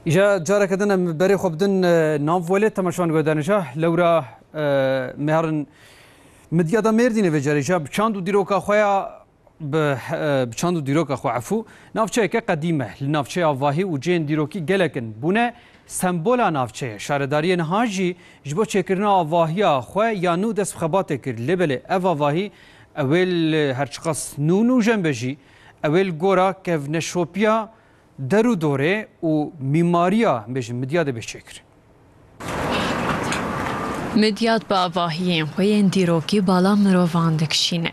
إجا جارة كدنا بري خبدن ناف ولد تماشان قدانشا لورا مهرن مديادا مردين في جاريشا بچاندو ديروكا خويا بچاندو ديروكا خو عفو نافچه که قدیمه لنافچه آواهی و جین دیروکی گلکن بونه سمبولا نافچه شارداری نهاجی جبو چکرنا آواهیا خو یا نو دست خبات کر لبله اف آواهی اول هرچقاس نونو جنبجی اول گورا که نشوپیا درو دوره و میماریا بجن مدیاد بشکر مدیاد با آواهیین خوین دیروکی بالا مروان دکشینه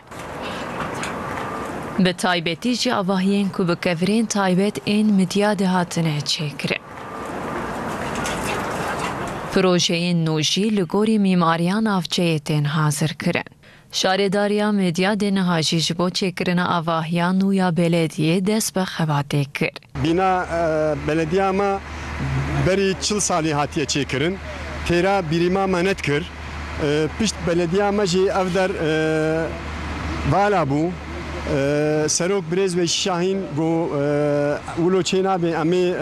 به تایبتی جی آواهیین که بکفرین تایبت این مدیاد هاتنه چکره. پروژه این نوشی لگوری میماریان آفچهیتین حاضر کرن. شارداریا مدیاد نهاجی جبو چکرن آواهیان و یا بلدیه دست به خواته کرد. بینا بلدیه ما بری 40 سالی هاتیه چکرن. تیرا بیریما منت کرد. پشت بلدیه ما جی افدر بالا بو. سروک برز و شاهین گو ولو چینا به امی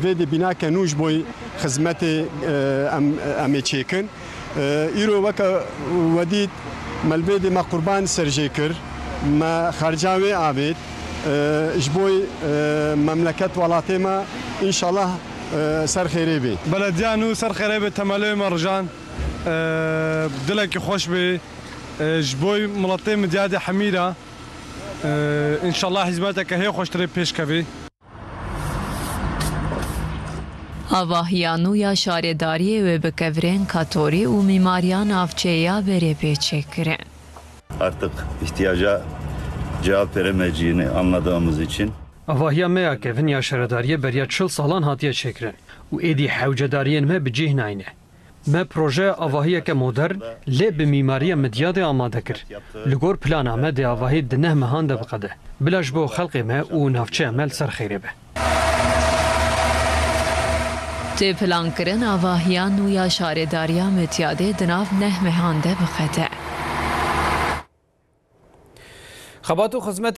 وید بینا کنوش بوی خدمت امی چیکن ایرو وک ودید ملبید ما قربان سرجی کر ما خرجاوی آبید اجبوی مملکت ولاتی ما ان شاء الله سر خیری بی بلدیانو سر خیری بی تمالی مرجان دلکی خوش بی اجبوی ملتی مدیاد حمیره ان شاء الله حزباتك هي خوشتري پیش کوي آواهیانو یا شارداری و بکفرین کاتوری و میماریان آفچهیا beri پیچکرن. Artık ihtiyaca cevap veremeyeceğini anladığımız için آواهیا میا کفن یا شارداری بریا 40 سالان هاتیه چکرن و ایدی حوجداریین ما بجیه ناینه. ما پروژه آواهی که مدرن لی به میماری مدیاد آماده کر. لگور پلانا ما دی آواهی دنه مهانده بقده. بلاش بو خلق ما و نافچه عمل سر خیره به. تی پلان کرن آواهیان و یا شارداریا مدیاده دناف نه مهانده بقده. خباتو خدمت